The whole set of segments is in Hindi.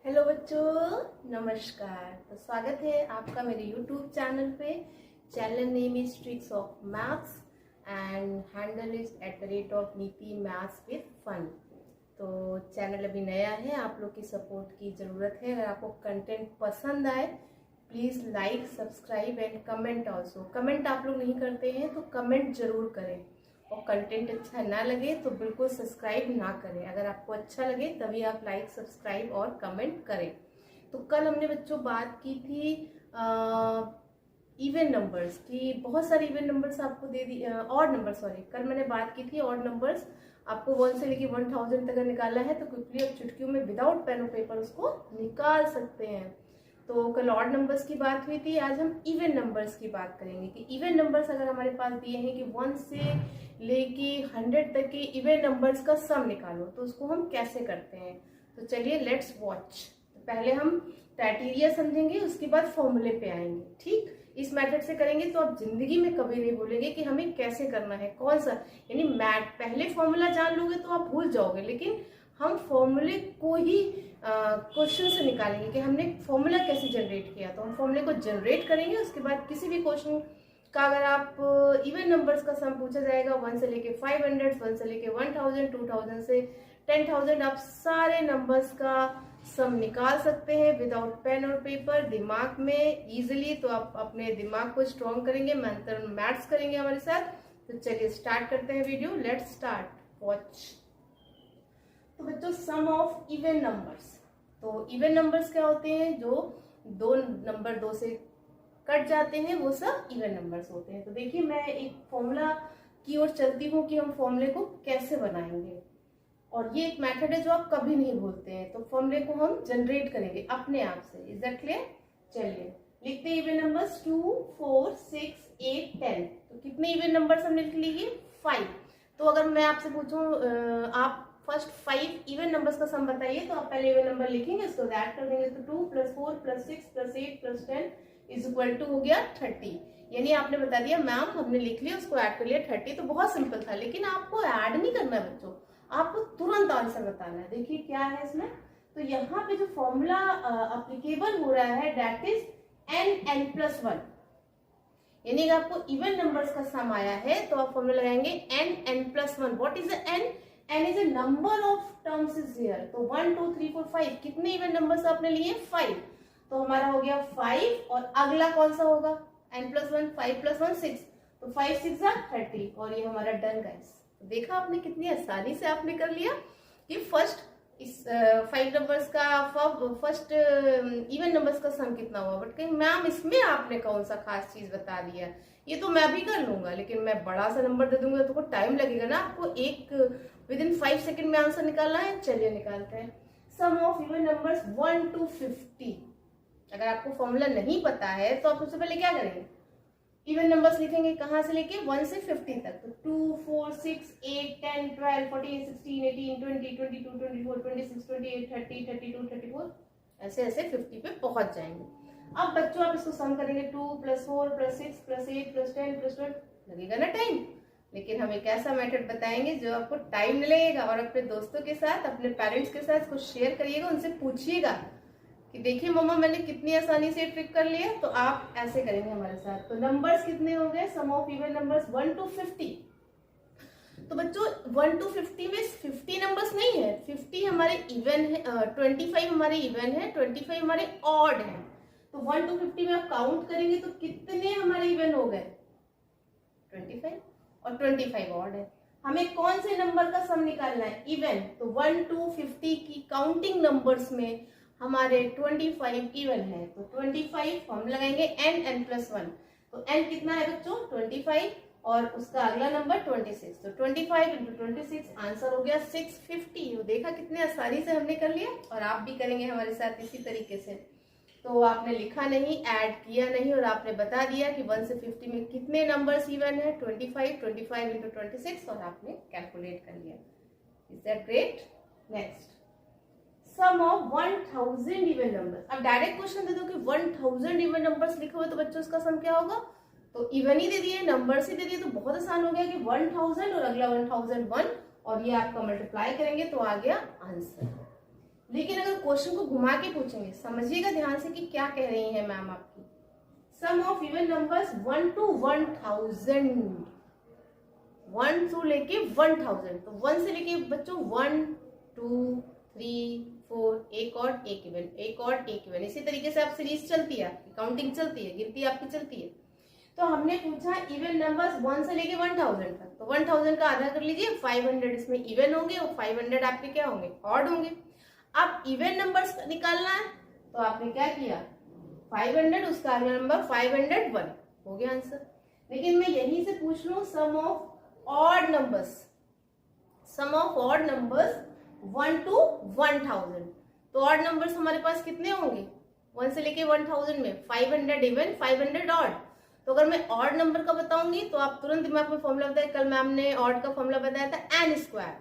हेलो बच्चों, नमस्कार। तो स्वागत है आपका मेरे YouTube चैनल पे। Channel name is tricks of maths and handle is @नीति मैथ्स विद फन। तो चैनल अभी नया है, आप लोग की सपोर्ट की ज़रूरत है। अगर आपको कंटेंट पसंद आए please like, subscribe and comment also. Comment आप लोग नहीं करते हैं तो कमेंट जरूर करें, और कंटेंट अच्छा ना लगे तो बिल्कुल सब्सक्राइब ना करें। अगर आपको अच्छा लगे तभी आप लाइक, सब्सक्राइब और कमेंट करें। तो कल हमने बच्चों बात की थी इवन नंबर्स की। बहुत सारे इवन नंबर्स आपको दे दी, ऑड नंबर, सॉरी, कल मैंने बात की थी ऑड नंबर्स। आपको 1 से लेके 1000 तक निकालना है तो क्विकली आप चुटकियों में विदाउट पेन और पेपर उसको निकाल सकते हैं। तो कल ऑड नंबर्स की बात हुई थी, आज हम इवन नंबर्स की बात करेंगे कि इवन नंबर्स अगर हमारे पास दिए हैं कि 1 से लेके 100 तक के इवन नंबर्स का सम निकालो तो उसको हम कैसे करते हैं। तो चलिए लेट्स वॉच। पहले हम क्राइटेरिया समझेंगे, उसके बाद फॉर्मूले पे आएंगे। ठीक, इस मेथड से करेंगे तो आप जिंदगी में कभी नहीं भूलेंगे कि हमें कैसे करना है, कौन सा, यानी मैथ। पहले फॉर्मूला जान लोगे तो आप भूल जाओगे, लेकिन हम फॉर्मूले को ही क्वेश्चन से निकालेंगे कि हमने फॉर्मूला कैसे जनरेट किया। तो हम फॉर्मूले को जनरेट करेंगे, उसके बाद किसी भी क्वेश्चन का अगर आप इवन नंबर्स का सम पूछा जाएगा 1 से लेके 500, 1 से लेके 1000, 2000 से 10,000, आप सारे नंबर्स का सम निकाल सकते हैं विदाउट पेन और पेपर, दिमाग में इजीली। तो आप अपने दिमाग को स्ट्रॉन्ग करेंगे, मैथ्स करेंगे हमारे साथ। तो चलिए स्टार्ट करते हैं वीडियो। Let's start, watch. तो बच्चों, सम ऑफ इवन नंबर्स। तो इवन नंबर्स क्या होते हैं? जो दो नंबर 2 से कट जाते हैं वो सब इवन नंबर्स होते हैं। तो देखिए मैं एक फॉर्मूला की ओर चलती हूँ कि हम फॉर्मूले को कैसे बनाएंगे, और ये एक मेथड है जो आप कभी नहीं भूलते हैं। तो फॉर्मूले को हम जनरेट करेंगे अपने आप से। Is that clear? चलिए लिखते हैं इवन नंबर्स 2, 4, 6, 8, 10। तो कितने इवन नंबर्स हमने लिख लिए? 5। तो अगर मैं आपसे पूछूं आप फर्स्ट 5 इवन नंबर्स का सम बताइए, तो आप पहले इवन नंबर लिखेंगे, इसको ऐड कर देंगे। तो 2 + 4 + 6 + 8 + 10 = हो गया 30। यानी आपने बता दिया मैम, हमने लिख लिया, उसको ऐड कर लिया 30। तो बहुत सिंपल था, लेकिन आपको ऐड नहीं करना है बच्चों, आपको तुरंत आंसर बताना है। देखिए क्या है इसमें। तो यहाँ पे जो फॉर्मूला अप्लीकेबल हो रहा है दैट इज n+1। यानी अगर आपको इवन नंबर्स का सम आया है तो आप फॉर्मूला लगाएंगे n+1। What is n? n is a number of terms is here. तो 1 2 3 4 5 कितने इवन नंबर्स आपने लिए? 5। तो हमारा हो गया 5, और अगला कौन सा होगा? n+1, 5 + 1 6। तो 5 6 30, और ये हमारा डन गाइस। देखा आपने कितनी आसानी से आपने कर लिया कि फर्स्ट इस 5 नंबर्स का फर्स्ट इवन नंबर्स का सम कितना हुआ। बट कहीं मैम इसमें आपने कौन सा खास चीज बता दिया, ये तो मैं भी कर लूंगा, लेकिन मैं बड़ा सा नंबर दे दूंगा तो टाइम लगेगा ना आपको। एक विदिन 5 सेकेंड में आंसर निकालना है। चलिए निकालते हैं। सम ऑफ इवन नंबर्स 1 to 50। अगर आपको फॉर्मूला नहीं पता है तो आप सबसे पहले क्या करेंगे? इवन नंबर्स लिखेंगे, कहां से लेके 1 से 50 तक। तो 2 4 6 8 10 12 14 16 18 20 22 24 26 28 30 32 34, ऐसे ऐसे 50 पे पहुंच जाएंगे। अब बच्चों आप इसको सम करेंगे, 2 + 4 + 6 + 8 + 10 + 12, लगेगा ना टाइम। लेकिन हम एक ऐसा मेथड बताएंगे जो आपको टाइम नहीं लगेगा, और अपने दोस्तों के साथ, अपने पेरेंट्स के साथ इसको शेयर करिएगा, उनसे पूछिएगा कि देखिए मम्मा मैंने कितनी आसानी से ट्रिक कर लिया। तो आप ऐसे करेंगे हमारे साथ। तो नंबर्स कितने हो गए? सम ऑफ इवन नंबर्स 1 to 50। तो बच्चों 1 to 50 में 50 नंबर्स नहीं है, 50 हमारे इवन है, 25 हमारे इवन है, 25 हमारे ऑड है। तो 1 to 50 में आप काउंट करेंगे तो कितने हमारे इवन हो गए? 25, और 25 ऑड है। हमें कौन से नंबर का सम निकालना है? इवन। तो 1 to 50 की काउंटिंग नंबर्स में हमारे 25 इवन है। तो 25 हम लगाएंगे n+1। तो n कितना है बच्चों? 25, और उसका अगला नंबर 26। तो 25 × 26 आंसर हो गया 650। देखा कितने आसानी से हमने कर लिया, और आप भी करेंगे हमारे साथ इसी तरीके से। तो आपने लिखा नहीं, ऐड किया नहीं, और आपने बता दिया कि 1 से 50 में कितने नंबर्स इवन है? 25 25 × 26, और आपने कैलकुलेट कर लिया। Is that great? Next, sum of 1000 even numbers. अब डायरेक्ट क्वेश्चन दे दो कि 1000 इवन नंबर्स लिखे हुए, तो बच्चों इसका सम क्या होगा? तो इवन ही दे दिए, नंबर्स ही दे दिए, तो बहुत आसान हो गया कि 1000 और अगला 1001, और ये आपका मल्टीप्लाई करेंगे तो आ गया आंसर। लेकिन अगर क्वेश्चन को घुमा के पूछेंगे, समझिएगा ध्यान से कि क्या कह रही है मैम आपकी। सम ऑफ इवन नंबर्स 1 to 1000, 1 से लेके 1000, तो 1 से लेके बच्चों 1 2 3 4, एक और एक इवन, एक और एक इवन, इसी तरीके से आप सीरीज चलती है, आपकी काउंटिंग चलती है, गिनती आपकी चलती है। तो हमने पूछा इवन नंबर्स 1 से लेके 1000 तक, तो 1000 का आधा कर लीजिए 500, इसमें इवन होंगे और 500 आपके क्या होंगे, ऑड होंगे। अब इवन नंबर्स निकालना है तो आपने क्या किया, 500 उसका अगला नंबर 501, हो गया आंसर। लेकिन मैं यहीं से पूछ लूं sum of odd numbers, sum of odd numbers 1 to 1000, तो ऑड नंबर्स हमारे पास कितने होंगे 1 से लेके 1000 में, 500 इवन 500 ऑड। तो अगर मैं ऑड नंबर का बताऊंगी तो आप तुरंत दिमाग में फॉर्मूला बताया, कल मैम ने ऑड का फॉर्मूला बताया था n स्क्वायर,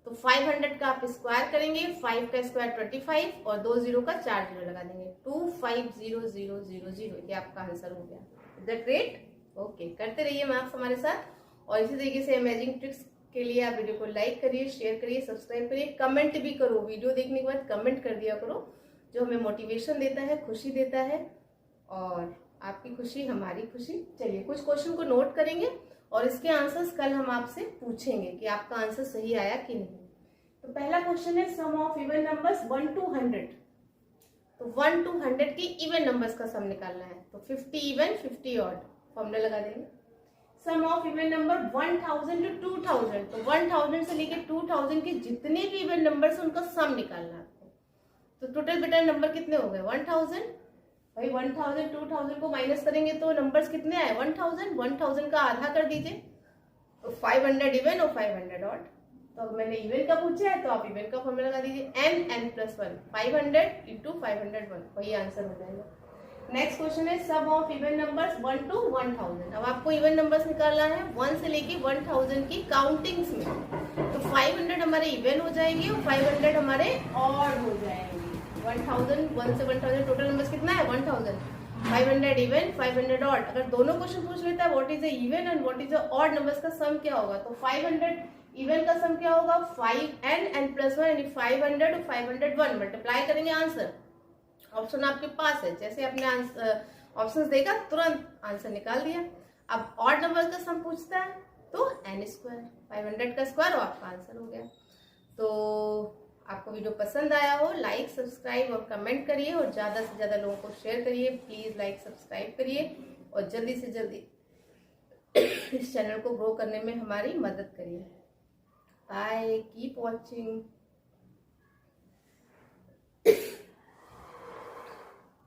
तो 500 का आप स्क्वायर करेंगे, 5 का स्क्वायर 25 और 2 जीरो का 4 जीरो लगा देंगे, 250000, ये आपका आंसर हो गया। Is that great? ओके, करते रहिए मैथ्स हमारे साथ और इसी तरीके से अमेजिंग ट्रिक्स के लिए आप वीडियो को लाइक करिए, शेयर करिए, सब्सक्राइब करिए, कमेंट भी करो, वीडियो देखने के बाद कमेंट कर दिया करो, जो हमें मोटिवेशन देता है, खुशी देता है, और आपकी खुशी हमारी खुशी। चलिए कुछ क्वेश्चन को नोट करेंगे और इसके आंसर्स कल हम आपसे पूछेंगे कि आपका आंसर सही आया कि नहीं। तो पहला क्वेश्चन है सम ऑफ इवन नंबर्स 1 to 100, तो 1 to 100 की इवन नंबर्स का सम निकालना है, तो 50 इवन 50 ऑड, फॉर्मूला लगा देंगे। सम ऑफ इवन नंबर 1000 to 2000, तो 1000 से लेके 2000 के जितने भी इवन नंबर्स उनका सम निकालना है आपको। तो टोटल बेटा नंबर कितने हो गए 1000, भाई 1000 2000 को माइनस करेंगे तो नंबर्स कितने आए 1000, 1000 का आधा कर दीजिए, तो 500 इवन और 500 ऑड। तो अब मैंने इवन का पूछा है तो आप इवन का फॉर्मूला लगा दीजिए, n+1, 500 × 501, वही आंसर हो जाएगा। नेक्स्ट क्वेश्चन है सम ऑफ इवन नंबर्स 1 to 1000, अब आपको इवन नंबर्स निकालना है 1 से लेके 1000 की काउंटिंग्स में, तो 500 हमारे इवन हो जाएंगे और 500 हमारे ऑड हो जाएंगे। 1000, 1 से 1000 टोटल नंबर्स कितना है 1000, 500 इवन 500 ऑड। अगर दोनों क्वेश्चन पूछ लेता है what is the even and what is the odd numbers का सम क्या होगा, तो 500 इवन का सम क्या होगा 5n n+1 यानी 500 और 501 मल्टीप्लाई करेंगे, आंसर ऑप्शन आपके पास है, जैसे आपने ऑप्शंस देखा तुरंत आंसर निकाल दिया। अब ऑड नंबर का सम पूछता है तो n स्क्वायर, 500 का स्क्वायर और आपका आंसर हो गया। तो आपको वीडियो पसंद आया हो लाइक सब्सक्राइब और कमेंट करिए और ज़्यादा से ज़्यादा लोगों को शेयर करिए, प्लीज़ लाइक सब्सक्राइब करिए और जल्दी से जल्दी इस चैनल को ग्रो करने में हमारी मदद करिए। Bye, keep watching.